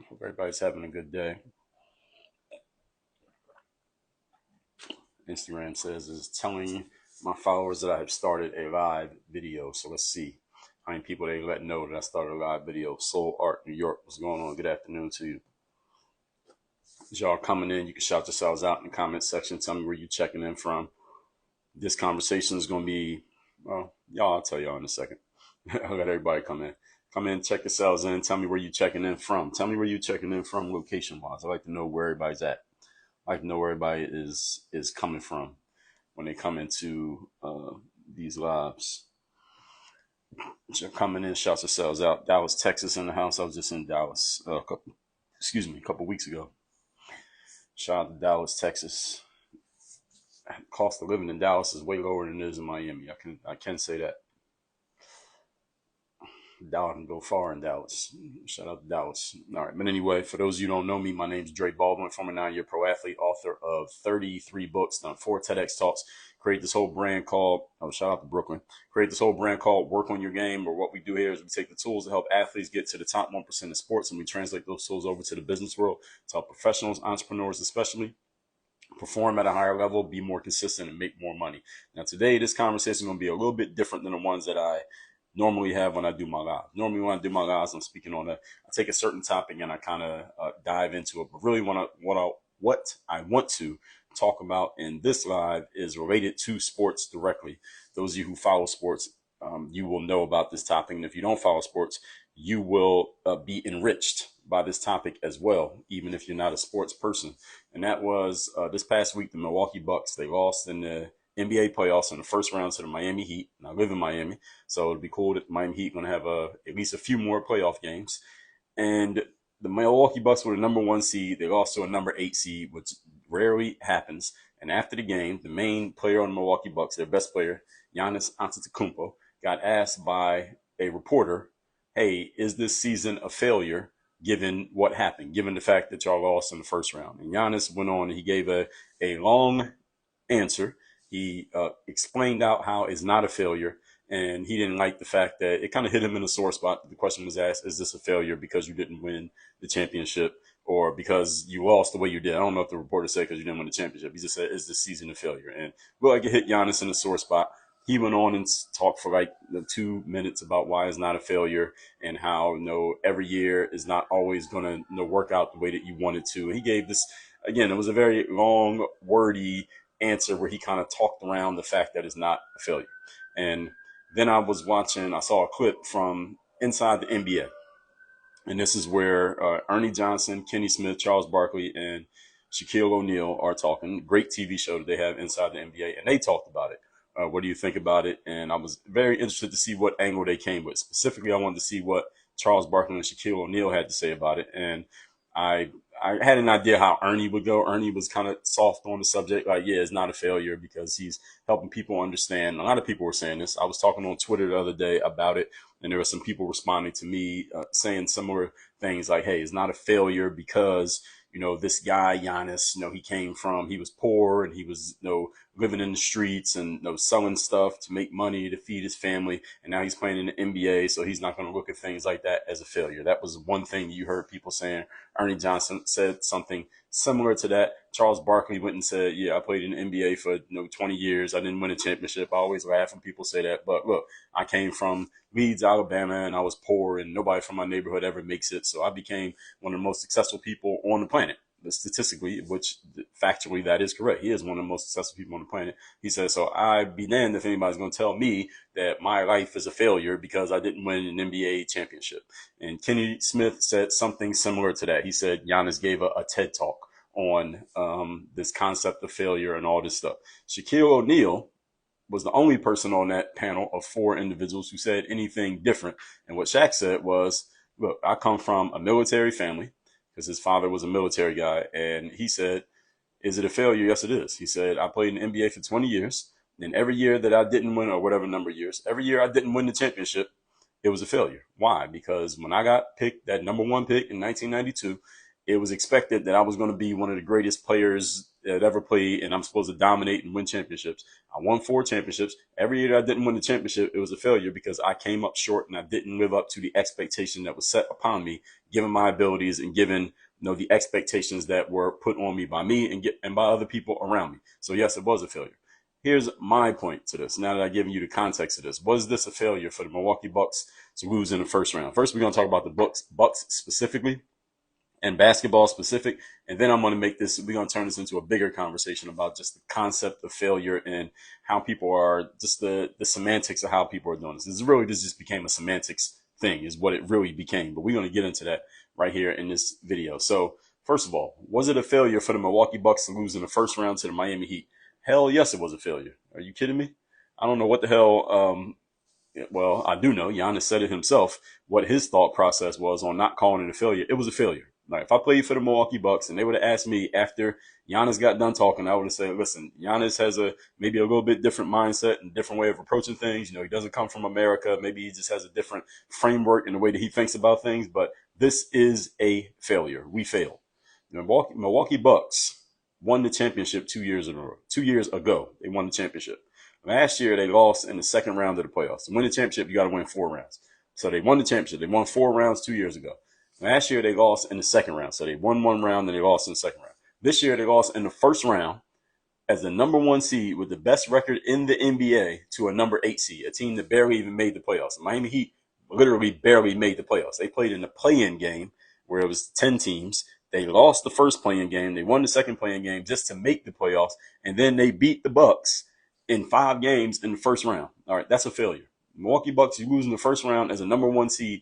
Hope everybody's having a good day. Instagram says is telling my followers that I have started a live video. So let's see how many people they let know that I started a live video. Soul Art New York, what's going on? Good afternoon to you. As y'all coming in, you can shout yourselves out in the comment section. Tell me where you're checking in from. This conversation is going to be, well, y'all, I'll tell y'all in a second. I'll let everybody come in. Come in, check yourselves in. Tell me where you're checking in from. Tell me where you're checking in from location wise. I like to know where everybody's at. I like to know where everybody is coming from when they come into these lives. Coming in, shout yourselves out. Dallas, Texas in the house. I was just in Dallas a couple weeks ago. Shout out to Dallas, Texas. Cost of living in Dallas is way lower than it is in Miami. I can say that. Dallas can go far in Dallas. Shout out to Dallas. All right, but anyway, for those of you who don't know me, my name is Dre Baldwin, former 9-year pro athlete, author of 33 books, done 4 TEDx talks. Create this whole brand called, shout out to Brooklyn. Create this whole brand called Work on Your Game, or what we do here is we take the tools to help athletes get to the top 1% of sports, and we translate those tools over to the business world to help professionals, entrepreneurs especially, perform at a higher level, be more consistent, and make more money. Now today, this conversation is going to be a little bit different than the ones that I normally have when I do my live. Normally when I do my lives, I'm speaking on I take a certain topic and I kind of dive into it. But really what I want to talk about in this live is related to sports directly. Those of you who follow sports, you will know about this topic. And if you don't follow sports, you will be enriched by this topic as well, even if you're not a sports person. And that was this past week, the Milwaukee Bucks. They lost in the NBA playoffs in the first round to the Miami Heat. And I live in Miami, so it'll be cool that the Miami Heat going to have at least a few more playoff games. And the Milwaukee Bucks were the number 1 seed. They lost to a number 8 seed, which rarely happens. And after the game, the main player on the Milwaukee Bucks, their best player, Giannis Antetokounmpo, got asked by a reporter, hey, is this season a failure given what happened, given the fact that y'all lost in the first round? And Giannis went on and he gave a long answer. He explained out how it's not a failure, and he didn't like the fact that it kind of hit him in a sore spot. The question was asked, is this a failure because you didn't win the championship or because you lost the way you did? I don't know if the reporter said because you didn't win the championship. He just said, is this season a failure? And well, like it hit Giannis in a sore spot. He went on and talked for like 2 minutes about why it's not a failure and how every year is not always going to work out the way that you want it to. And he gave this, again, it was a very long, wordy answer where he kind of talked around the fact that it's not a failure. And then I saw a clip from inside the NBA. And this is where Ernie Johnson, Kenny Smith, Charles Barkley, and Shaquille O'Neal are talking. Great TV show that they have inside the NBA. And they talked about it. What do you think about it? And I was very interested to see what angle they came with. Specifically, I wanted to see what Charles Barkley and Shaquille O'Neal had to say about it. And I had an idea how Ernie would go. Ernie was kind of soft on the subject, like, yeah, it's not a failure because he's helping people understand. A lot of people were saying this. I was talking on Twitter the other day about it, and there were some people responding to me saying similar things like, hey, it's not a failure because, this guy, Giannis, he was poor and he was, living in the streets and selling stuff to make money to feed his family. And now he's playing in the NBA. So he's not going to look at things like that as a failure. That was one thing you heard people saying. Ernie Johnson said something similar to that. Charles Barkley went and said, yeah, I played in the NBA for 20 years. I didn't win a championship. I always laugh when people say that. But look, I came from Leeds, Alabama, and I was poor and nobody from my neighborhood ever makes it. So I became one of the most successful people on the planet. Statistically, which factually that is correct. He is one of the most successful people on the planet. He says, so I'd be damned if anybody's going to tell me that my life is a failure because I didn't win an NBA championship. And Kenny Smith said something similar to that. He said Giannis gave a TED talk on this concept of failure and all this stuff. Shaquille O'Neal was the only person on that panel of 4 individuals who said anything different. And what Shaq said was, look, I come from a military family, because his father was a military guy. And he said, Is it a failure? Yes, it is. He said, I played in the NBA for 20 years. And every year that I didn't win, or whatever number of years, every year I didn't win the championship, it was a failure. Why? Because when I got picked, that number one pick in 1992, it was expected that I was going to be one of the greatest players that ever played, and I'm supposed to dominate and win championships. I won 4 championships. Every year that I didn't win the championship, it was a failure because I came up short and I didn't live up to the expectation that was set upon me, given my abilities and given the expectations that were put on me by me and by other people around me. So yes, it was a failure. Here's my point to this. Now that I've given you the context of this, was this a failure for the Milwaukee Bucks to lose in the first round? First, we're going to talk about the Bucks specifically and basketball specific. And then I'm going to we're going to turn this into a bigger conversation about just the concept of failure and how people are, just the semantics of how people are doing this. This just became a semantics thing is what it really became. But we're going to get into that right here in this video. So first of all, was it a failure for the Milwaukee Bucks to lose in the first round to the Miami Heat? Hell yes, it was a failure. Are you kidding me? I don't know what the hell, well, I do know Giannis said it himself, what his thought process was on not calling it a failure. It was a failure. Like, if I played for the Milwaukee Bucks and they would have asked me after Giannis got done talking, I would have said, listen, Giannis has maybe a little bit different mindset and different way of approaching things. He doesn't come from America. Maybe he just has a different framework in the way that he thinks about things. But this is a failure. We failed. The Milwaukee Bucks won the championship 2 years ago. 2 years ago, they won the championship. Last year, they lost in the second round of the playoffs. To win the championship, you got to win 4 rounds. So they won the championship. They won 4 rounds 2 years ago. Last year, they lost in the second round. So they won one round, and they lost in the second round. This year, they lost in the first round as the number one seed with the best record in the NBA to a number 8 seed, a team that barely even made the playoffs. The Miami Heat literally barely made the playoffs. They played in the play-in game where it was 10 teams. They lost the first play-in game. They won the second play-in game just to make the playoffs, and then they beat the Bucks in 5 games in the first round. All right, that's a failure. Milwaukee Bucks, you lose in the first round as a number one seed.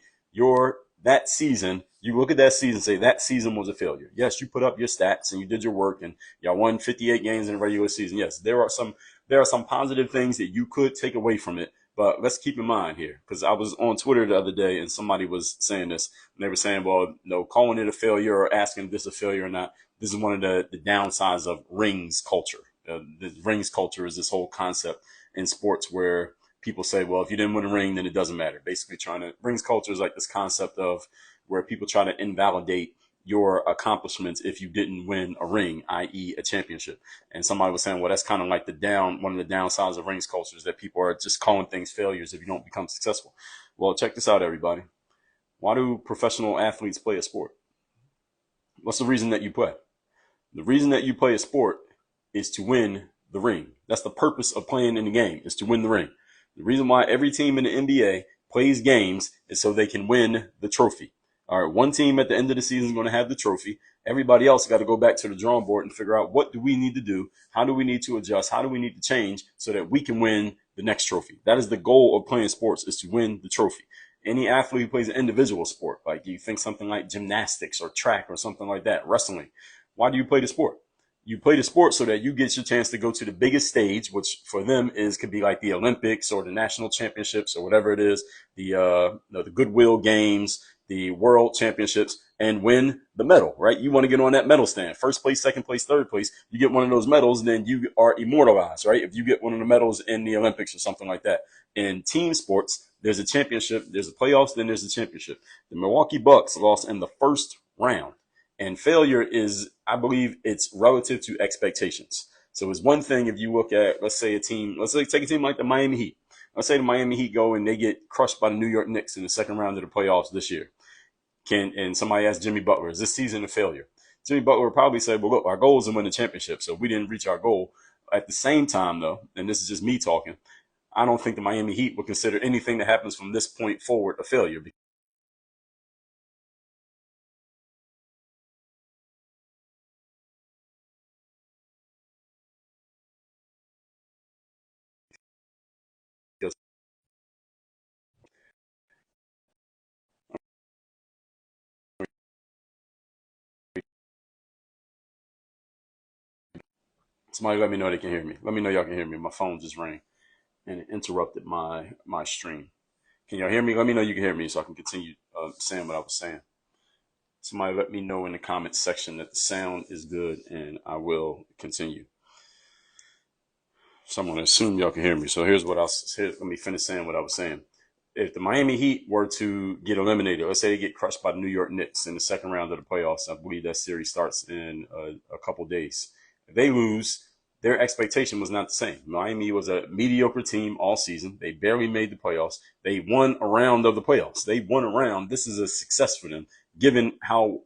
That season, you look at that season and say that season was a failure. Yes, you put up your stats and you did your work and y'all won 58 games in the regular season. Yes, there are some positive things that you could take away from it. But let's keep in mind here, because I was on Twitter the other day and somebody was saying this. And they were saying, well, calling it a failure or asking if this is a failure or not. This is one of the downsides of rings culture. The rings culture is this whole concept in sports where people say, well, if you didn't win a ring, then it doesn't matter. Basically rings culture is like this concept of where people try to invalidate your accomplishments if you didn't win a ring, i.e. a championship. And somebody was saying, well, that's kind of like one of the downsides of rings culture is that people are just calling things failures if you don't become successful. Well, check this out, everybody. Why do professional athletes play a sport? What's the reason that you play? The reason that you play a sport is to win the ring. That's the purpose of playing in the game, is to win the ring. The reason why every team in the NBA plays games is so they can win the trophy. All right, one team at the end of the season is going to have the trophy. Everybody else got to go back to the drawing board and figure out what do we need to do? How do we need to adjust? How do we need to change so that we can win the next trophy? That is the goal of playing sports, is to win the trophy. Any athlete who plays an individual sport, like you think something like gymnastics or track or something like that, wrestling, why do you play the sport? You play the sport so that you get your chance to go to the biggest stage, which for them could be like the Olympics or the national championships or whatever it is, the Goodwill Games, the World Championships, and win the medal, right? You want to get on that medal stand. First place, second place, third place. You get one of those medals, then you are immortalized, right? If you get one of the medals in the Olympics or something like that. In team sports, there's a championship, there's a playoffs, then there's a championship. The Milwaukee Bucks lost in the first round. And failure is, I believe, it's relative to expectations. So it's one thing if you look at, let's say take a team like the Miami Heat. Let's say the Miami Heat go and they get crushed by the New York Knicks in the second round of the playoffs this year. And somebody asks Jimmy Butler, is this season a failure? Jimmy Butler would probably say, well, look, our goal is to win the championship, so we didn't reach our goal. At the same time, though, and this is just me talking, I don't think the Miami Heat would consider anything that happens from this point forward a failure. Because somebody let me know they can hear me. Let me know y'all can hear me. My phone just rang and it interrupted my stream. Can y'all hear me? Let me know you can hear me so I can continue saying what I was saying. Somebody let me know in the comments section that the sound is good, and I will continue. So I'm going to assume y'all can hear me. So here's what let me finish saying what I was saying. If the Miami Heat were to get eliminated, let's say they get crushed by the New York Knicks in the second round of the playoffs, I believe that series starts in a couple days. If they lose, their expectation was not the same. Miami was a mediocre team all season. They barely made the playoffs. They won a round of the playoffs. They won a round. This is a success for them, given how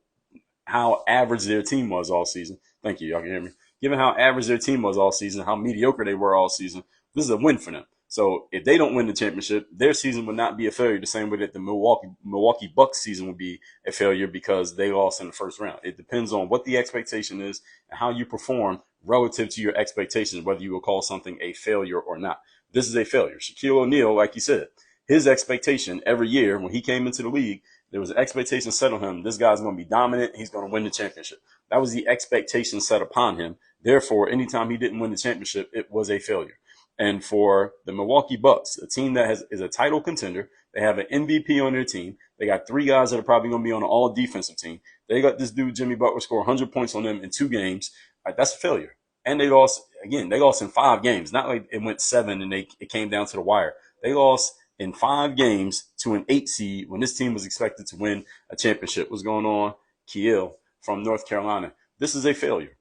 average their team was all season. Thank you. Y'all can hear me. Given how average their team was all season, how mediocre they were all season, this is a win for them. So if they don't win the championship, their season would not be a failure the same way that the Milwaukee Bucks season would be a failure because they lost in the first round. It depends on what the expectation is and how you perform relative to your expectations, whether you will call something a failure or not. This is a failure. Shaquille O'Neal, like you said, his expectation every year when he came into the league, there was an expectation set on him. This guy's going to be dominant. He's going to win the championship. That was the expectation set upon him. Therefore, anytime he didn't win the championship, it was a failure. And for the Milwaukee Bucks, a team that is a title contender, they have an MVP on their team. They got 3 guys that are probably going to be on an all defensive team. They got this dude, Jimmy Butler, score 100 points on them in 2 games. That's a failure. And they lost, again, they lost in 5 games. Not like it went 7 and it came down to the wire. They lost in 5 games to an 8 seed when this team was expected to win a championship. What's going on? Kiel from North Carolina. This is a failure.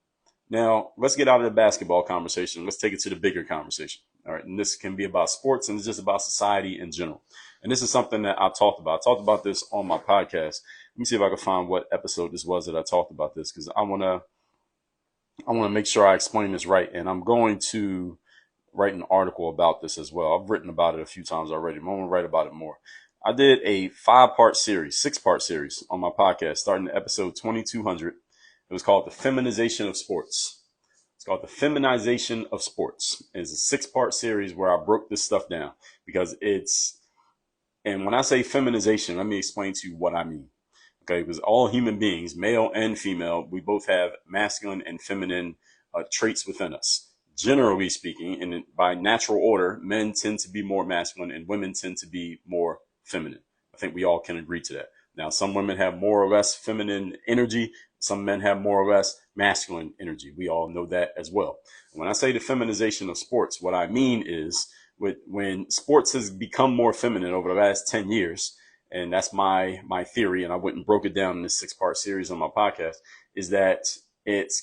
Now, let's get out of the basketball conversation. Let's take it to the bigger conversation. All right. And this can be about sports and it's just about society in general. And this is something that I've talked about. I talked about this on my podcast. Let me see if I can find what episode this was that I talked about this, because I want to make sure I explain this right. And I'm going to write an article about this as well. I've written about it a few times already. I'm going to write about it more. I did a 6-part series on my podcast, starting at episode 2200. It was called The Feminization of Sports. It's called The Feminization of Sports. It's a 6-part series where I broke this stuff down because and when I say feminization, let me explain to you what I mean. Okay, because all human beings, male and female, we both have masculine and feminine traits within us. Generally speaking, and by natural order, men tend to be more masculine and women tend to be more feminine. I think we all can agree to that. Now, some women have more or less feminine energy. Some men have more or less masculine energy. We all know that as well. When I say the feminization of sports, what I mean is when sports has become more feminine over the last 10 years, and that's my theory, and I went and broke it down in this 6-part series on my podcast, is that it's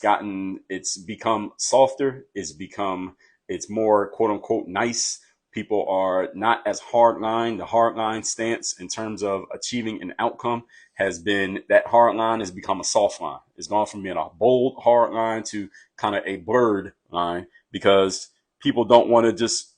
become softer. It's more quote unquote nice. People are not as hardline. The hardline stance in terms of achieving an outcome that hard line has become a soft line. It's gone from being a bold hard line to kind of a blurred line because people don't want to just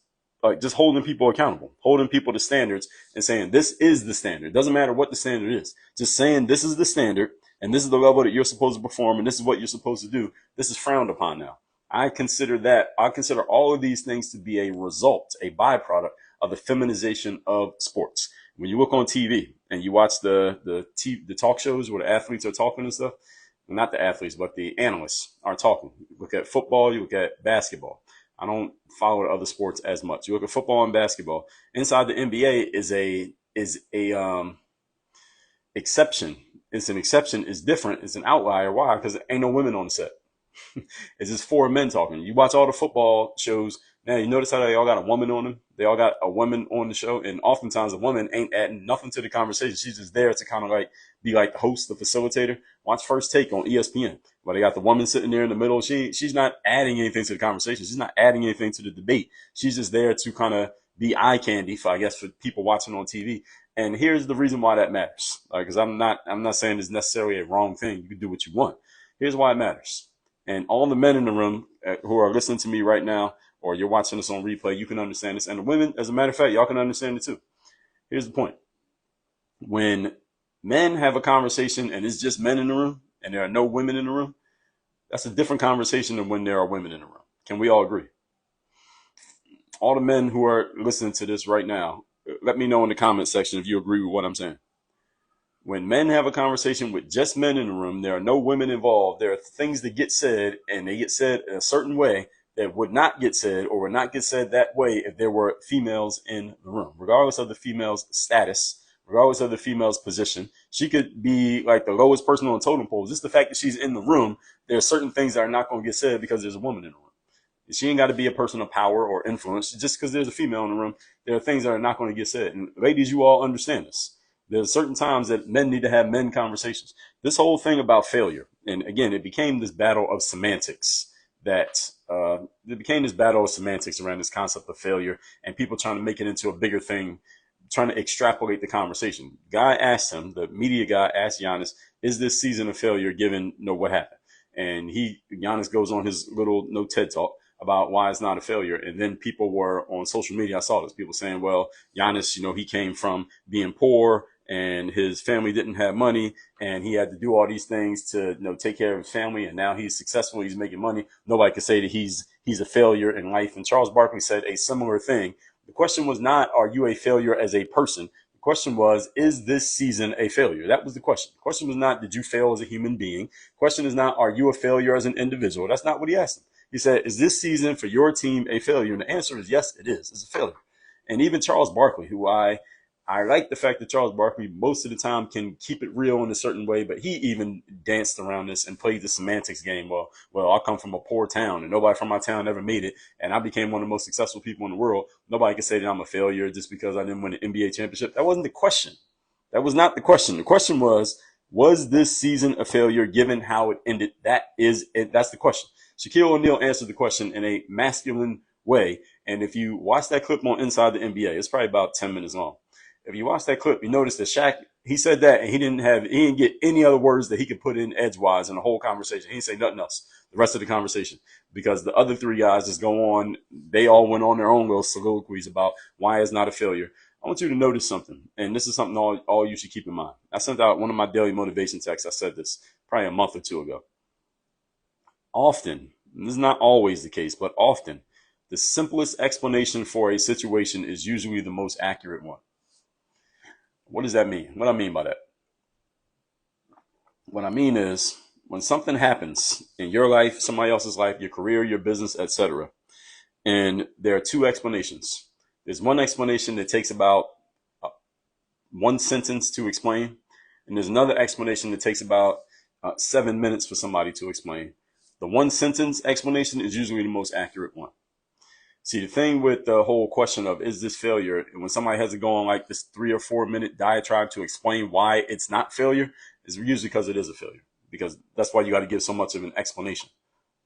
holding people accountable, holding people to standards and saying this is the standard. Doesn't matter what the standard is. Just saying this is the standard and this is the level that you're supposed to perform and this is what you're supposed to do. This is frowned upon now. I consider all of these things to be a result, a byproduct of the feminization of sports. When you look on TV and you watch the talk shows where the athletes are talking and stuff, not the athletes, but the analysts are talking. You look at football, you look at basketball. I don't follow other sports as much. You look at football and basketball. Inside the NBA is a exception. It's an exception. It's different. It's an outlier. Why? Because there ain't no women on the set. It's just 4 men talking. You watch all the football shows. Now you notice how they all got a woman on them. They all got a woman on the show, and oftentimes the woman ain't adding nothing to the conversation. She's just there to kind of be like the host, the facilitator. Watch First Take on ESPN, where they got the woman sitting there in the middle. She's not adding anything to the conversation. She's not adding anything to the debate. She's just there to kind of be eye candy for people watching on TV. And here's the reason why that matters. Because I'm not saying it's necessarily a wrong thing. You can do what you want. Here's why it matters. And all the men in the room who are listening to me right now, or you're watching this on replay, you can understand this. And the women, as a matter of fact, y'all can understand it too. Here's the point. When men have a conversation and it's just men in the room and there are no women in the room, that's a different conversation than when there are women in the room. Can we all agree? All the men who are listening to this right now, let me know in the comment section if you agree with what I'm saying. When men have a conversation with just men in the room, there are no women involved. There are things that get said, and they get said in a certain way that would not get said or would not get said that way if there were females in the room, regardless of the female's status, regardless of the female's position. She could be like the lowest person on the totem pole. Just the fact that she's in the room, there are certain things that are not going to get said because there's a woman in the room. She ain't got to be a person of power or influence. Just because there's a female in the room, there are things that are not going to get said. And ladies, you all understand this. There's certain times that men need to have men conversations. This whole thing about failure, and again, it became this battle of semantics it became this battle of semantics around this concept of failure and people trying to make it into a bigger thing, trying to extrapolate the conversation. The media guy asked Giannis, is this season a failure given what happened? And Giannis goes on his little TED talk about why it's not a failure. And then people were on social media. I saw this. People saying, well, Giannis, he came from being poor and his family didn't have money and he had to do all these things to take care of his family. And now he's successful. He's making money. Nobody could say that he's a failure in life. And Charles Barkley said a similar thing. The question was not, are you a failure as a person? The question was, is this season a failure? That was the question. The question was not, did you fail as a human being? The question is not, are you a failure as an individual? That's not what he asked him. He said, is this season for your team a failure? And the answer is yes, it is. It's a failure. And even Charles Barkley, who I like the fact that Charles Barkley most of the time can keep it real in a certain way, but he even danced around this and played the semantics game. Well, I come from a poor town and nobody from my town ever made it. And I became one of the most successful people in the world. Nobody can say that I'm a failure just because I didn't win an NBA championship. That wasn't the question. That was not the question. The question was this season a failure given how it ended? That's the question. Shaquille O'Neal answered the question in a masculine way. And if you watch that clip on Inside the NBA, it's probably about 10 minutes long. If you watch that clip, you notice that Shaq, he said that and he didn't get any other words that he could put in edgewise in the whole conversation. He didn't say nothing else the rest of the conversation because the other three guys just go on. They all went on their own little soliloquies about why it's not a failure. I want you to notice something, and this is something all you should keep in mind. I sent out one of my daily motivation texts. I said this probably a month or two ago. Often, and this is not always the case, but often, the simplest explanation for a situation is usually the most accurate one. What does that mean? What I mean by that? What I mean is when something happens in your life, somebody else's life, your career, your business, etc., and there are two explanations. There's one explanation that takes about one sentence to explain, and there's another explanation that takes about 7 minutes for somebody to explain. The one sentence explanation is usually the most accurate one. See, the thing with the whole question of is this failure, when somebody has to go on like this 3 or 4 minute diatribe to explain why it's not failure, is usually because it is a failure. Because that's why you got to give so much of an explanation.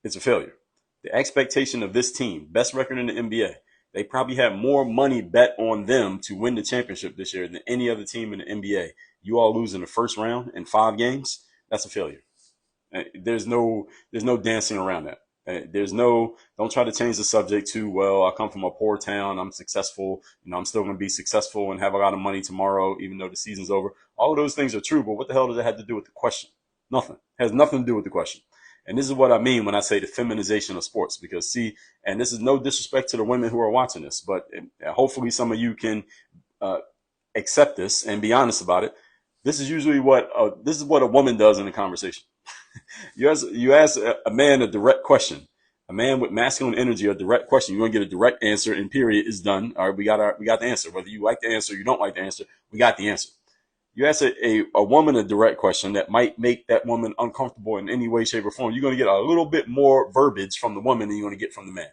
It's a failure. The expectation of this team, best record in the NBA, they probably had more money bet on them to win the championship this year than any other team in the NBA. You all lose in the first round in 5 games. That's a failure. There's no dancing around that. Don't try to change the subject to, well, I come from a poor town. I'm successful. I'm still going to be successful and have a lot of money tomorrow, even though the season's over. All of those things are true, but what the hell does it have to do with the question? Nothing. It has nothing to do with the question. And this is what I mean when I say the feminization of sports, because see, and this is no disrespect to the women who are watching this, but hopefully some of you can accept this and be honest about it. This is usually what a woman does in a conversation. You ask a man a direct question, a man with masculine energy, a direct question. You're going to get a direct answer, and period, is done. All right, we got the answer. Whether you like the answer or you don't like the answer, we got the answer. You ask a woman a direct question that might make that woman uncomfortable in any way, shape, or form. You're going to get a little bit more verbiage from the woman than you're going to get from the man.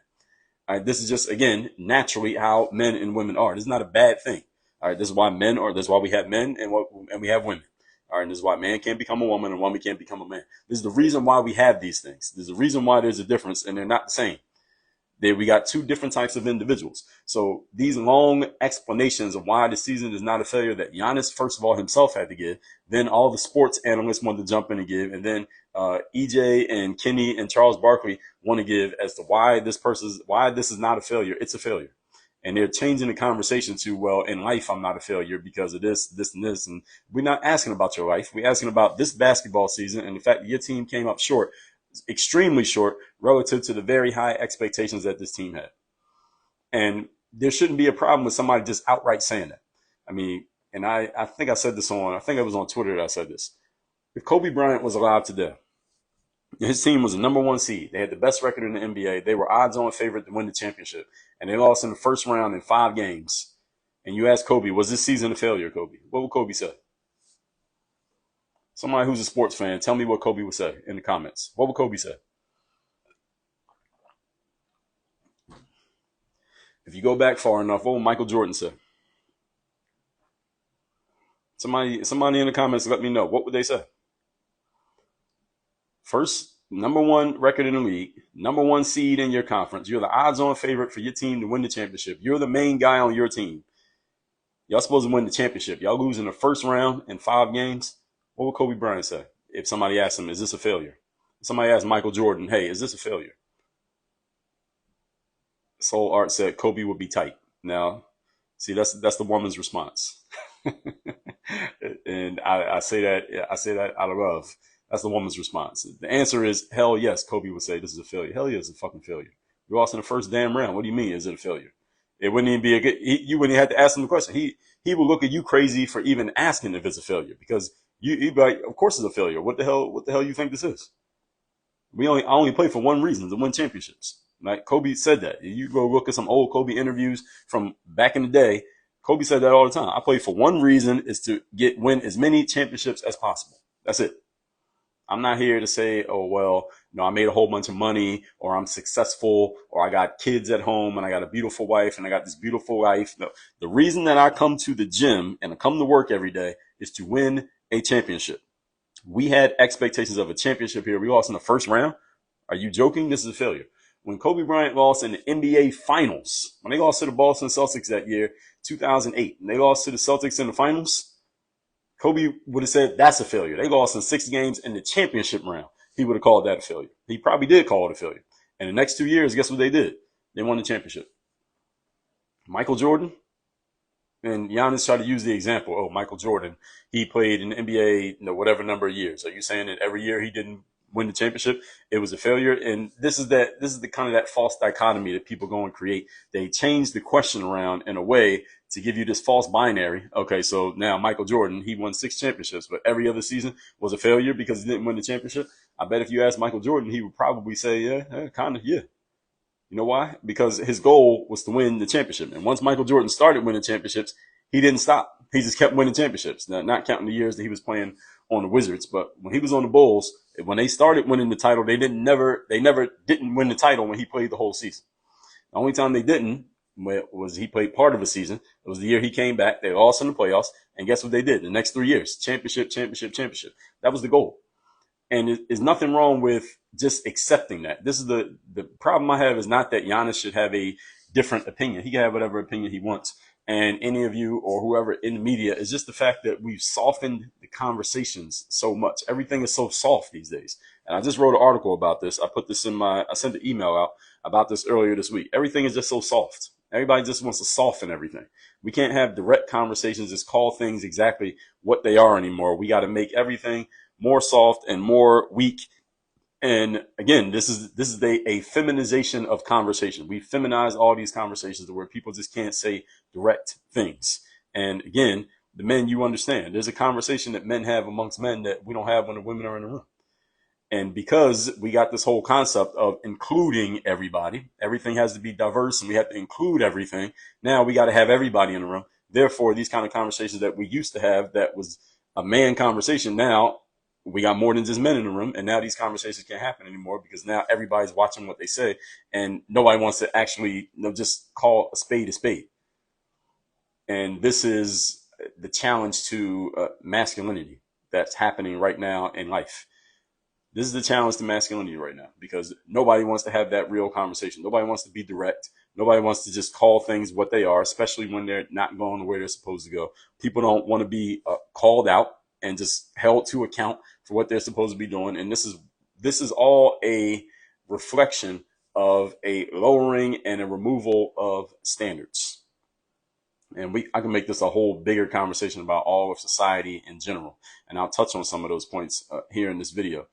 All right, this is just, again, naturally how men and women are. This is not a bad thing. All right, this is why this is why we have men and we have women. All right, and this is why man can't become a woman and woman can't become a man. This is the reason why we have these things. There's a reason why there's a difference, and they're not the same. We got two different types of individuals. So these long explanations of why the season is not a failure that Giannis, first of all, himself had to give, then all the sports analysts wanted to jump in and give, and then EJ and Kenny and Charles Barkley want to give as to why this is not a failure. It's a failure. And they're changing the conversation to, well, in life, I'm not a failure because of this, this, and this. And we're not asking about your life. We're asking about this basketball season and the fact that your team came up short, extremely short, relative to the very high expectations that this team had. And there shouldn't be a problem with somebody just outright saying that. I mean, and I think I said this I think it was on Twitter that I said this. If Kobe Bryant was alive today, his team was the number 1 seed. They had the best record in the NBA. They were odds-on favorite to win the championship. And they lost in the first round in 5 games. and you ask Kobe, was this season a failure, Kobe? What would Kobe say? Somebody who's a sports fan, tell me what Kobe would say in the comments. What would Kobe say? If you go back far enough, what would Michael Jordan say? Somebody in the comments, let me know. What would they say? First, number one record in the league, number one seed in your conference. You're the odds-on favorite for your team to win the championship. You're the main guy on your team. Y'all supposed to win the championship. Y'all lose in the first round in 5 games. What would Kobe Bryant say if somebody asked him, is this a failure? If somebody asked Michael Jordan, hey, is this a failure? Soul Art said Kobe would be tight. Now, see, that's the woman's response. And I say that out of love. That's the woman's response. The answer is hell yes. Kobe would say this is a failure. Hell yeah, it's a fucking failure. You lost in the first damn round. What do you mean? Is it a failure? It wouldn't even be a good. You wouldn't have to ask him the question. He would look at you crazy for even asking if it's a failure because you'd be like, of course it's a failure. What the hell you think this is? I only play for one reason, to win championships. Like Kobe said that. You go look at some old Kobe interviews from back in the day. Kobe said that all the time. I play for one reason, is to win as many championships as possible. That's it. I'm not here to say, oh, well, I made a whole bunch of money, or I'm successful, or I got kids at home and I got a beautiful wife and I got this beautiful life. No, the reason that I come to the gym and I come to work every day is to win a championship. We had expectations of a championship here. We lost in the first round. Are you joking? This is a failure. When Kobe Bryant lost in the NBA Finals, when they lost to the Boston Celtics that year, 2008, and they lost to the Celtics in the finals, Kobe would have said that's a failure. They lost in 6 games in the championship round. He would have called that a failure. He probably did call it a failure. And the next 2 years, guess what they did? They won the championship. Michael Jordan and Giannis tried to use the example. Oh, Michael Jordan, he played in the NBA, whatever number of years. Are you saying that every year he didn't win the championship, it was a failure? And this is the kind of that false dichotomy that people go and create. They change the question around in a way to give you this false binary. Okay, so now Michael Jordan, he won 6 championships, but every other season was a failure because he didn't win the championship. I bet if you ask Michael Jordan, he would probably say, yeah, kind of, yeah. You know why? Because his goal was to win the championship. And once Michael Jordan started winning championships, he didn't stop. He just kept winning championships. Now, not counting the years that he was playing on the Wizards, but when he was on the Bulls, when they started winning the title, they never didn't win the title when he played the whole season. The only time they didn't was he played part of a season. It was the year he came back. They lost in the playoffs. And guess what they did? The next 3 years, championship, championship, championship. That was the goal. And there's nothing wrong with just accepting that. This is the problem I have is not that Giannis should have a different opinion. He can have whatever opinion he wants. And any of you or whoever in the media, is just the fact that we've softened the conversations so much. Everything is so soft these days. And I just wrote an article about this. I sent an email out about this earlier this week. Everything is just so soft. Everybody just wants to soften everything. We can't have direct conversations, just call things exactly what they are anymore. We got to make everything more soft and more weak. And again, this is a feminization of conversation. We feminize all these conversations to where people just can't say direct things. And again, the men, you understand, there's a conversation that men have amongst men that we don't have when the women are in the room. And because we got this whole concept of including everybody, everything has to be diverse and we have to include everything. Now we got to have everybody in the room. Therefore, these kind of conversations that we used to have that was a man conversation, now we got more than just men in the room. And now these conversations can't happen anymore because now everybody's watching what they say and nobody wants to actually just call a spade a spade. And this is the challenge to masculinity that's happening right now in life. This is the challenge to masculinity right now because nobody wants to have that real conversation. Nobody wants to be direct. Nobody wants to just call things what they are, especially when they're not going the way they're supposed to go. People don't want to be called out and just held to account for what they're supposed to be doing. And this is all a reflection of a lowering and a removal of standards. And I can make this a whole bigger conversation about all of society in general. And I'll touch on some of those points here in this video.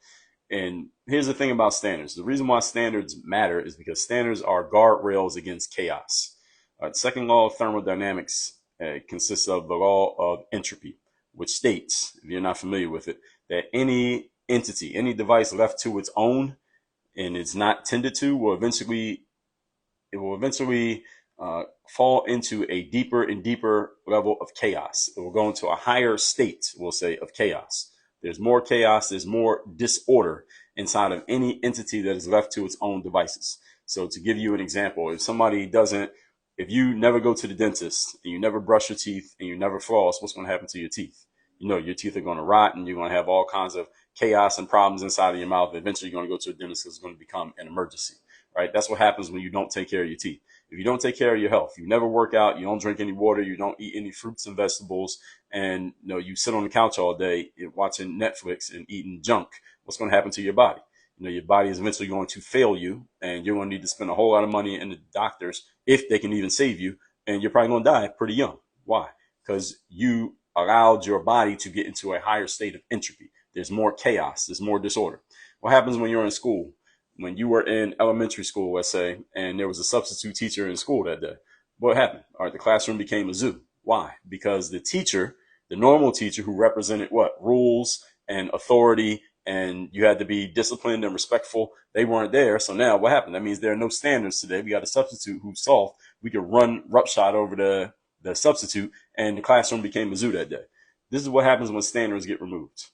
And here's the thing about standards. The reason why standards matter is because standards are guardrails against chaos. The second law of thermodynamics consists of the law of entropy, which states, if you're not familiar with it, that any entity, any device left to its own and it's not tended to will eventually fall into a deeper and deeper level of chaos. It will go into a higher state, we'll say, of chaos. There's more chaos, there's more disorder inside of any entity that is left to its own devices. So to give you an example, if you never go to the dentist and you never brush your teeth and you never floss, what's going to happen to your teeth? Your teeth are going to rot and you're going to have all kinds of chaos and problems inside of your mouth. Eventually you're going to go to a dentist because it's going to become an emergency, right? That's what happens when you don't take care of your teeth. If you don't take care of your health, you never work out, you don't drink any water, you don't eat any fruits and vegetables, and you sit on the couch all day watching Netflix and eating junk, what's going to happen to your body? Your body is eventually going to fail you, and you're going to need to spend a whole lot of money in the doctors if they can even save you, and you're probably going to die pretty young. Why? Because you allowed your body to get into a higher state of entropy. There's more chaos, there's more disorder. What happens when you're in school? When you were in elementary school, let's say, and there was a substitute teacher in school that day, what happened? All right, the classroom became a zoo. Why? Because the teacher, the normal teacher who represented what? Rules and authority, and you had to be disciplined and respectful. They weren't there. So now what happened? That means there are no standards today. We got a substitute who's soft. We could run roughshod over the substitute, and the classroom became a zoo that day. This is what happens when standards get removed.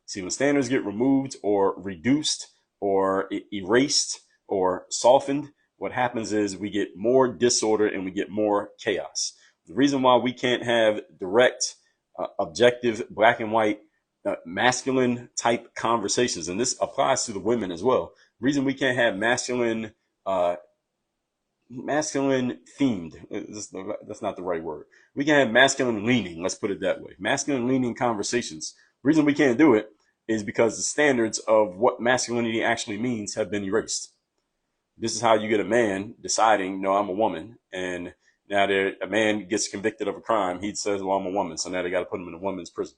See, when standards get removed or reduced or erased or softened, what happens is we get more disorder and we get more chaos. The reason why we can't have direct, objective, black and white, masculine type conversations, and this applies to the women as well. The reason we can't have masculine themed, that's not the right word. We can have masculine leaning, let's put it that way. Masculine leaning conversations. The reason we can't do it is because the standards of what masculinity actually means have been erased. This is how you get a man deciding, no, I'm a woman. And now a man gets convicted of a crime. He says, well, I'm a woman. So now they got to put him in a woman's prison.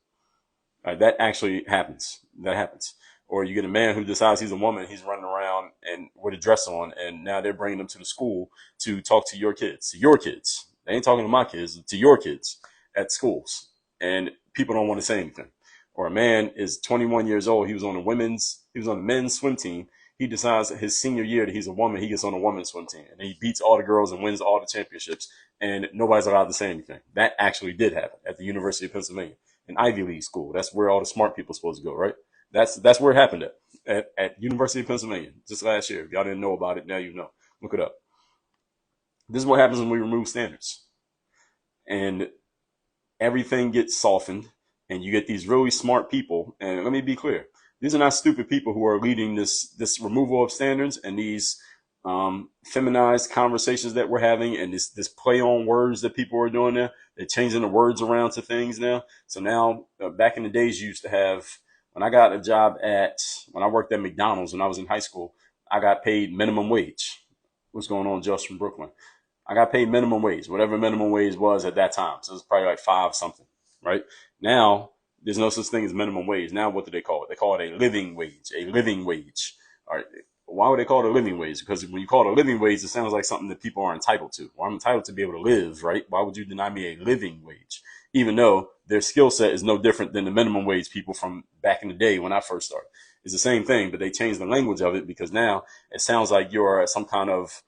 Right, that actually happens. That happens. Or you get a man who decides he's a woman. He's running around and with a dress on. And now they're bringing him to the school to talk to your kids. To your kids. They ain't talking to my kids. To your kids at schools. And people don't want to say anything. Or a man is 21 years old. He was on the men's swim team. He decides his senior year that he's a woman. He gets on a women's swim team and he beats all the girls and wins all the championships. And nobody's allowed to say anything. That actually did happen at the University of Pennsylvania, an Ivy League school. That's where all the smart people are supposed to go, right? That's where it happened at University of Pennsylvania just last year. If y'all didn't know about it, now you know. Look it up. This is what happens when we remove standards. And everything gets softened. And you get these really smart people. And let me be clear. These are not stupid people who are leading this removal of standards and these feminized conversations that we're having and this play on words that people are doing now. They're changing the words around to things now. So now, back in the days, you used to have, when I got a job when I worked at McDonald's when I was in high school, I got paid minimum wage. What's going on, Just from Brooklyn? I got paid minimum wage, whatever minimum wage was at that time. So it was probably like $5 something, right? Now, there's no such thing as minimum wage. Now, what do they call it? They call it a living wage. A living wage. All right. Why would they call it a living wage? Because when you call it a living wage, it sounds like something that people are entitled to. Well, I'm entitled to be able to live, right? Why would you deny me a living wage? Even though their skill set is no different than the minimum wage people from back in the day when I first started. It's the same thing, but they changed the language of it because now it sounds like you're some kind of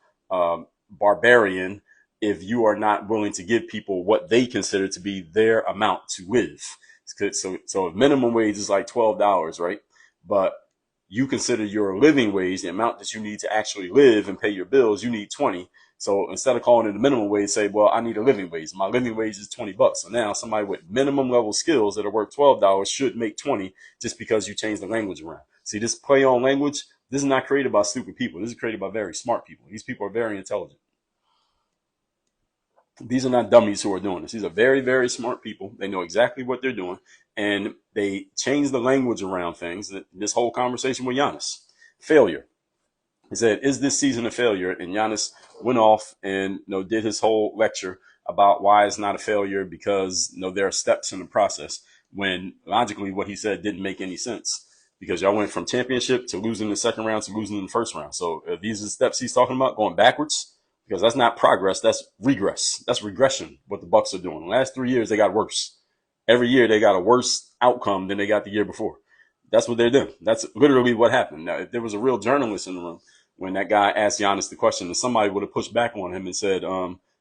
barbarian if you are not willing to give people what they consider to be their amount to live. So if minimum wage is like $12, right? But you consider your living wage, the amount that you need to actually live and pay your bills, you need 20. So instead of calling it a minimum wage, say, well, I need a living wage. My living wage is $20. So now somebody with minimum level skills that are worth $12 should make 20 just because you change the language around. See, this play on language, this is not created by stupid people. This is created by very smart people. These people are very intelligent. These are not dummies who are doing this. These are very, very smart people. They know exactly what they're doing. And they change the language around things. This whole conversation with Giannis. Failure. He said, is this season a failure? And Giannis went off and did his whole lecture about why it's not a failure because there are steps in the process. When logically what he said didn't make any sense. Because y'all went from championship to losing the second round to losing in the first round. So these are the steps he's talking about, going backwards. Because that's not progress, that's regress. That's regression, what the Bucks are doing. The last 3 years, they got worse. Every year, they got a worse outcome than they got the year before. That's what they're doing. That's literally what happened. Now, if there was a real journalist in the room, when that guy asked Giannis the question, and somebody would have pushed back on him and said,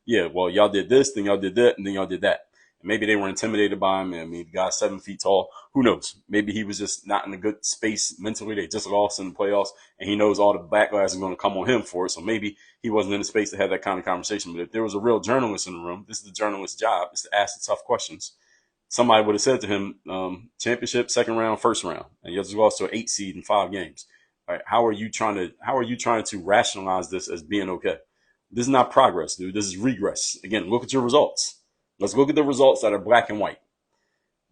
Yeah, well, y'all did this, then y'all did that, and then y'all did that. And maybe they were intimidated by him. I mean, the guy's 7 feet tall. Who knows? Maybe he was just not in a good space mentally. They just lost in the playoffs, and he knows all the backlash is going to come on him for it. So maybe he wasn't in the space to have that kind of conversation. But if there was a real journalist in the room, this is the journalist's job, is to ask the tough questions. Somebody would have said to him, championship, second round, first round, and you just lost to an 8 seed in 5 games. All right, how are you trying to rationalize this as being okay? This is not progress, dude. This is regress. Again, look at your results. Let's look at the results that are black and white.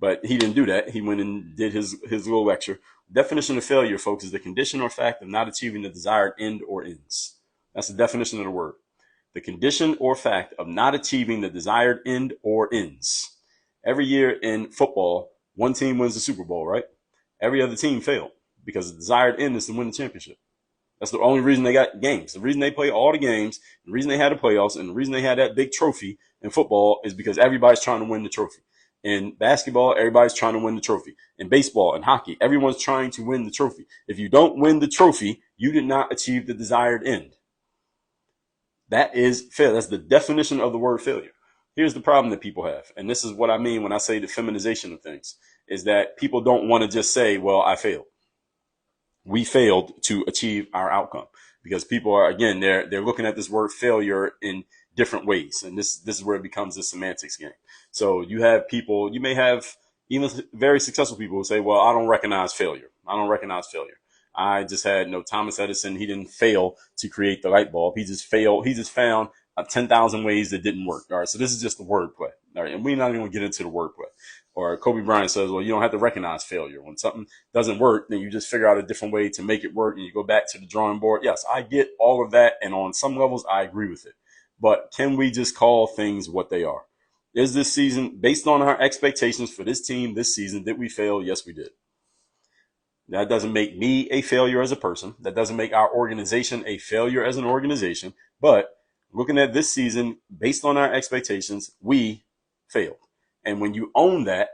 But he didn't do that. He went and did his little lecture. Definition of failure, folks, is the condition or fact of not achieving the desired end or ends. That's the definition of the word. The condition or fact of not achieving the desired end or ends. Every year in football, one team wins the Super Bowl, right? Every other team failed because the desired end is to win the championship. That's the only reason they got games. The reason they play all the games, the reason they had the playoffs, and the reason they had that big trophy in football is because everybody's trying to win the trophy. In basketball, everybody's trying to win the trophy. In baseball and hockey, everyone's trying to win the trophy. If you don't win the trophy, you did not achieve the desired end. That is failure. That's the definition of the word failure. Here's the problem that people have, and this is what I mean when I say the feminization of things, is that people don't want to just say, well, I failed. We failed to achieve our outcome because people are, again, they're looking at this word failure in different ways. And this is where it becomes a semantics game. So you have people, you may have even very successful people who say, well, I don't recognize failure. I don't recognize failure. I just had Thomas Edison. He didn't fail to create the light bulb. He just failed. He just found 10,000 ways that didn't work. All right. So this is just the wordplay. All right. And we're not even going to get into the wordplay. Or Kobe Bryant says, well, you don't have to recognize failure. When something doesn't work, then you just figure out a different way to make it work and you go back to the drawing board. Yes, I get all of that. And on some levels, I agree with it. But can we just call things what they are? Is this season, based on our expectations for this team this season, did we fail? Yes, we did. That doesn't make me a failure as a person. That doesn't make our organization a failure as an organization. But looking at this season, based on our expectations, we failed. And when you own that,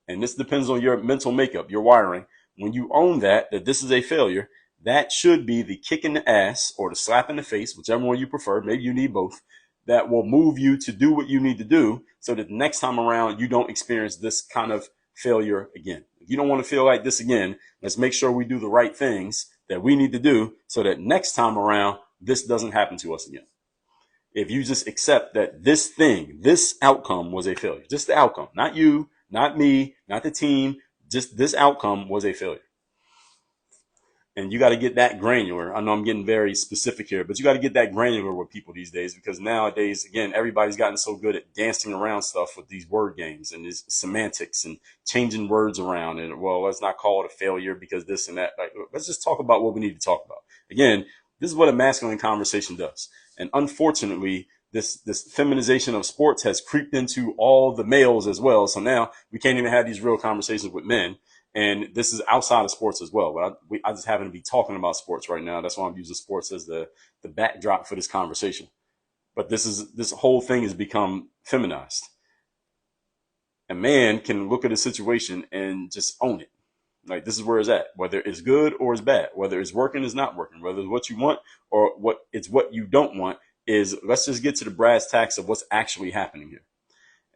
and this depends on your mental makeup, your wiring, when you own that this is a failure, that should be the kick in the ass or the slap in the face, whichever one you prefer. Maybe you need both. That will move you to do what you need to do so that the next time around you don't experience this kind of failure again. If you don't want to feel like this again, let's make sure we do the right things that we need to do so that next time around this doesn't happen to us again. If you just accept that this outcome was a failure, just the outcome, not you, not me, not the team, just this outcome was a failure. And you got to get that granular. I know I'm getting very specific here, but you got to get that granular with people these days because nowadays, again, everybody's gotten so good at dancing around stuff with these word games and these semantics and changing words around. And, well, let's not call it a failure because this and that. Like, let's just talk about what we need to talk about. Again, this is what a masculine conversation does. And unfortunately, this feminization of sports has creeped into all the males as well. So now we can't even have these real conversations with men. And this is outside of sports as well. But I just happen to be talking about sports right now. That's why I'm using sports as the backdrop for this conversation. But this whole thing has become feminized. A man can look at a situation and just own it. Like, this is where it's at, whether it's good or it's bad, whether it's working, it's not working, whether it's what you want or what you don't want. Is let's just get to the brass tacks of what's actually happening here.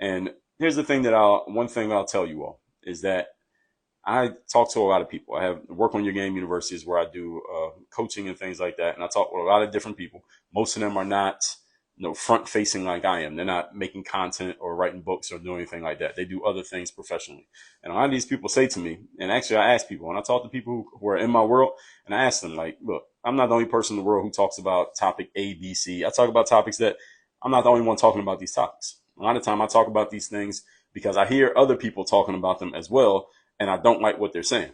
And here's the thing one thing I'll tell you all is that I talk to a lot of people. I have Work on Your Game universities where I do coaching and things like that. And I talk with a lot of different people. Most of them are not front facing like I am. They're not making content or writing books or doing anything like that. They do other things professionally. And a lot of these people say to me, and actually I ask people, and I talk to people who are in my world, and I ask them, like, look, I'm not the only person in the world who talks about topic A, B, C. I talk about topics that I'm not the only one talking about these topics. A lot of time I talk about these things because I hear other people talking about them as well. And I don't like what they're saying.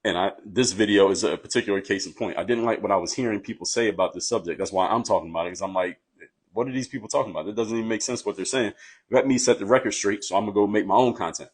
And this video is a particular case in point. I didn't like what I was hearing people say about this subject. That's why I'm talking about it, because I'm like, what are these people talking about? It doesn't even make sense what they're saying. Let me set the record straight, so I'm going to go make my own content.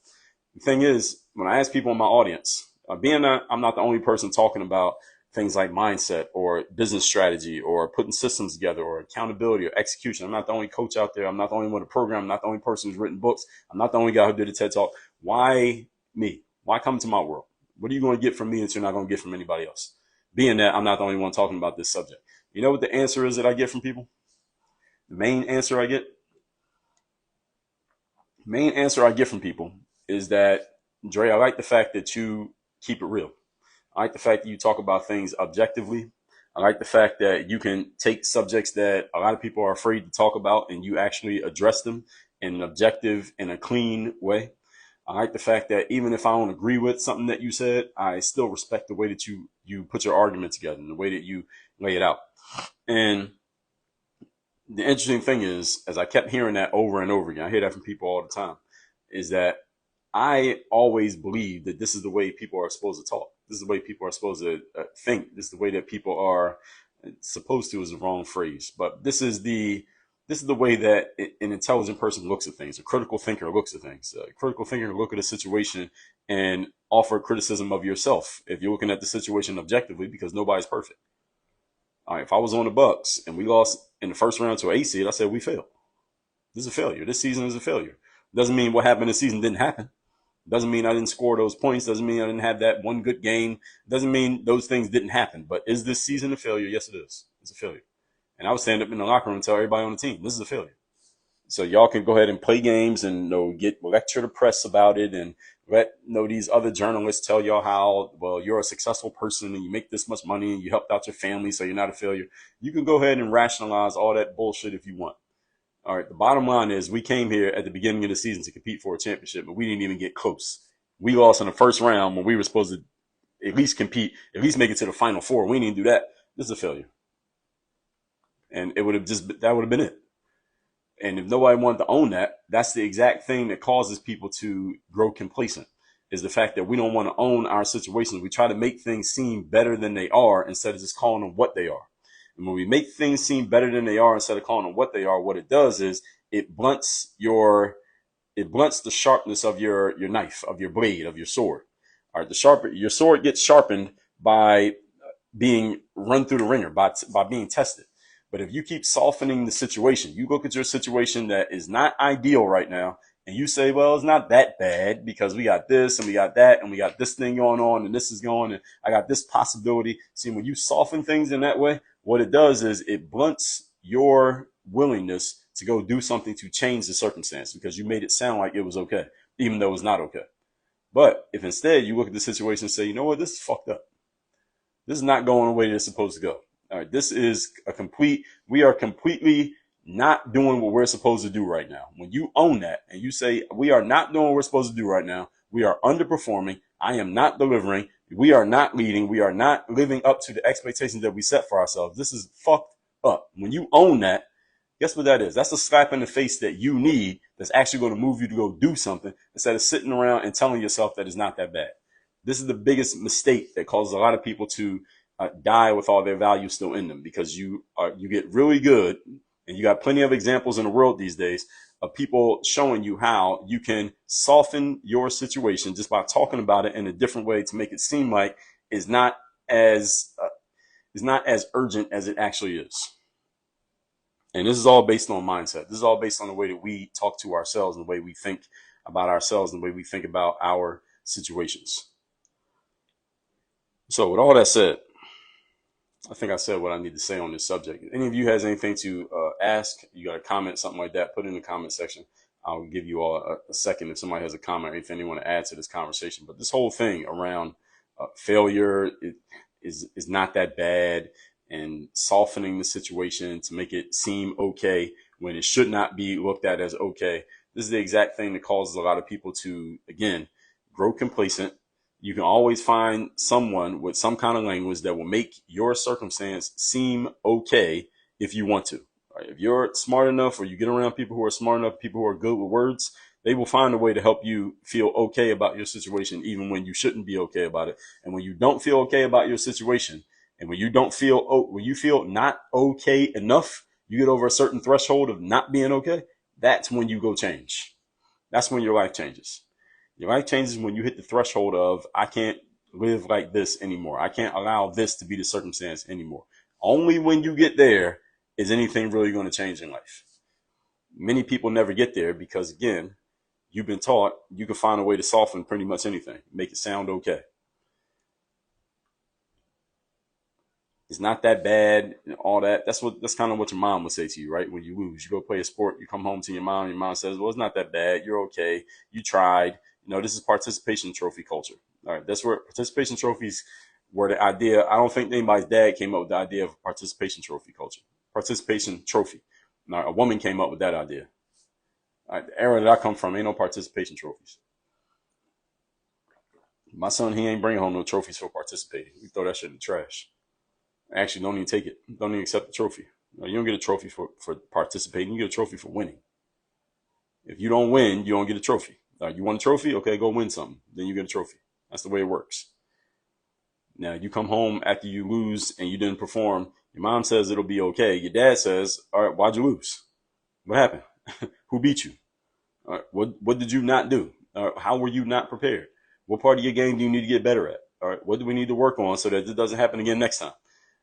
The thing is, when I ask people in my audience, being that I'm not the only person talking about things like mindset or business strategy or putting systems together or accountability or execution. I'm not the only coach out there. I'm not the only one to program. I'm not the only person who's written books. I'm not the only guy who did a TED Talk. Why me? Why come to my world? What are you going to get from me that you're not going to get from anybody else? Being that I'm not the only one talking about this subject. You know what the answer is that I get from people? The main answer I get from people is that, Dre, I like the fact that you keep it real. I like the fact that you talk about things objectively. I like the fact that you can take subjects that a lot of people are afraid to talk about and you actually address them in an objective and a clean way. I like the fact that even if I don't agree with something that you said, I still respect the way that you put your argument together and the way that you lay it out. And the interesting thing is, as I kept hearing that over and over again, I hear that from people all the time, is that I always believe that this is the way people are supposed to talk. This is the way people are supposed to think. This is the way that people are supposed to, is the wrong phrase, but this is the way that an intelligent person looks at things. A critical thinker looks at things. A critical thinker look at a situation and offer criticism of yourself if you're looking at the situation objectively, because nobody's perfect. All right, if I was on the Bucks and we lost in the first round to an 8 seed, I said we failed. This is a failure. This season is a failure. Doesn't mean what happened this season didn't happen. Doesn't mean I didn't score those points. Doesn't mean I didn't have that one good game. Doesn't mean those things didn't happen. But is this season a failure? Yes, it is. It's a failure. And I would stand up in the locker room and tell everybody on the team, this is a failure. So y'all can go ahead and play games and get lecture the press about it and let these other journalists tell y'all how, well, you're a successful person and you make this much money and you helped out your family, so you're not a failure. You can go ahead and rationalize all that bullshit if you want. All right, the bottom line is we came here at the beginning of the season to compete for a championship, but we didn't even get close. We lost in the first round when we were supposed to at least compete, at least make it to the Final Four. We didn't do that. This is a failure. And that would have been it. And if nobody wanted to own that, that's the exact thing that causes people to grow complacent, is the fact that we don't want to own our situations. We try to make things seem better than they are instead of just calling them what they are. And when we make things seem better than they are instead of calling them what they are, what it does is it blunts the sharpness of your knife, of your blade, of your sword. All right, your sword gets sharpened by being run through the ringer, by being tested. But if you keep softening the situation, you look at your situation that is not ideal right now, and you say, well, it's not that bad because we got this and we got that and we got this thing going on and this is going and I got this possibility. See, when you soften things in that way, what it does is it blunts your willingness to go do something to change the circumstance because you made it sound like it was okay, even though it's not okay. But if instead you look at the situation and say, you know what, this is fucked up. This is not going the way it's supposed to go. All right, we are completely not doing what we're supposed to do right now. When you own that and you say, we are not doing what we're supposed to do right now, we are underperforming, I am not delivering, we are not leading, we are not living up to the expectations that we set for ourselves. This is fucked up. When you own that, guess what that is? That's a slap in the face that you need that's actually going to move you to go do something instead of sitting around and telling yourself that it's not that bad. This is the biggest mistake that causes a lot of people to die with all their values still in them, because you get really good, and you got plenty of examples in the world these days of people showing you how you can soften your situation just by talking about it in a different way to make it seem like it's not as urgent as it actually is. And this is all based on mindset. This is all based on the way that we talk to ourselves and the way we think about ourselves and the way we think about our situations. So with all that said, I think I said what I need to say on this subject. If any of you has anything to ask, you got a comment, something like that, put it in the comment section. I'll give you all a second if somebody has a comment or anything they want to add to this conversation. But this whole thing around failure is not that bad, and softening the situation to make it seem okay when it should not be looked at as okay. This is the exact thing that causes a lot of people to, again, grow complacent. You can always find someone with some kind of language that will make your circumstance seem okay if you want to. Right? If you're smart enough, or you get around people who are smart enough, people who are good with words, they will find a way to help you feel okay about your situation, even when you shouldn't be okay about it. And when you don't feel okay about your situation, and when you feel not okay enough, you get over a certain threshold of not being okay, that's when you go change. That's when your life changes. Your life changes when you hit the threshold of, I can't live like this anymore. I can't allow this to be the circumstance anymore. Only when you get there is anything really going to change in life. Many people never get there because, again, you've been taught you can find a way to soften pretty much anything, make it sound okay. It's not that bad and all that. That's kind of what your mom would say to you, right? When you lose, you go play a sport, you come home to your mom says, well, it's not that bad. You're okay. You tried. This is participation trophy culture. All right. That's where participation trophies were the idea. I don't think anybody's dad came up with the idea of participation trophy culture. Participation trophy. Now, a woman came up with that idea. All right, the era that I come from, ain't no participation trophies. My son, he ain't bringing home no trophies for participating. We throw that shit in the trash. Actually, don't even take it. Don't even accept the trophy. No, you don't get a trophy for participating. You get a trophy for winning. If you don't win, you don't get a trophy. You want a trophy? Okay, go win something. Then you get a trophy. That's the way it works. Now, you come home after you lose and you didn't perform. Your mom says it'll be okay. Your dad says, all right, why'd you lose? What happened? Who beat you? All right, what did you not do? How were you not prepared? What part of your game do you need to get better at? All right, what do we need to work on so that this doesn't happen again next time?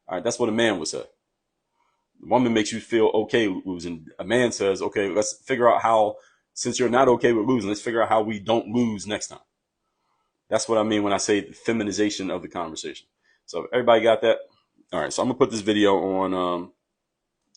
All right, that's what a man would say. The woman makes you feel okay with losing. A man says, okay, let's figure out how, since you're not okay with losing, let's figure out how we don't lose next time. That's what I mean when I say the feminization of the conversation. So everybody got that? All right, so I'm going to put this video on,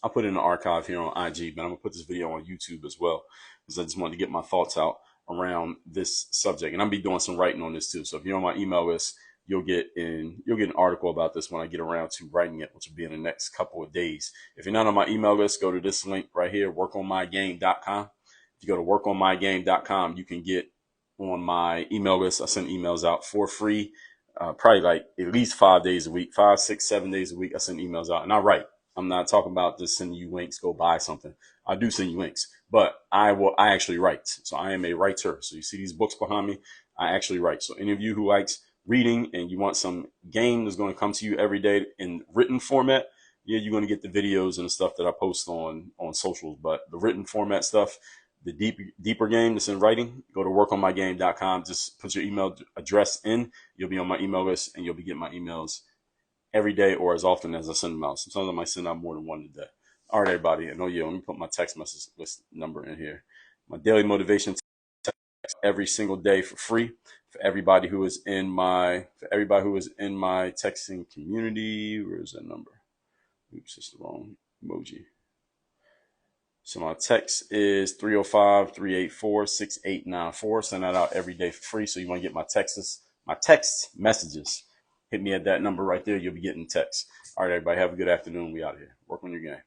I'll put it in the archive here on IG, but I'm going to put this video on YouTube as well, because I just wanted to get my thoughts out around this subject. And I'll be doing some writing on this too. So if you're on my email list, you'll get an article about this when I get around to writing it, which will be in the next couple of days. If you're not on my email list, go to this link right here, workonmygame.com. If you go to workonmygame.com, you can get on my email list. I send emails out for free, probably like at least 5 days a week, 5, 6, 7 days a week. I send emails out and I write. I'm not talking about just sending you links, go buy something. I do send you links, but I actually write. So I am a writer. So you see these books behind me, I actually write. So any of you who likes reading and you want some game that's going to come to you every day in written format, yeah, you're going to get the videos and the stuff that I post on socials. But the written format stuff, the deeper game that's in writing, go to workonmygame.com. Just put your email address in. You'll be on my email list and you'll be getting my emails every day or as often as I send them out. Sometimes I might send out more than one a day. All right, everybody. And let me put my text message list number in here. My daily motivation text every single day for free for everybody who is in my texting community. Where is that number? Oops, it's the wrong emoji. So my text is 305-384-6894. Send that out every day for free. So you want to get my text messages, hit me at that number right there. You'll be getting text. All right, everybody, have a good afternoon. We out here. Work on your game.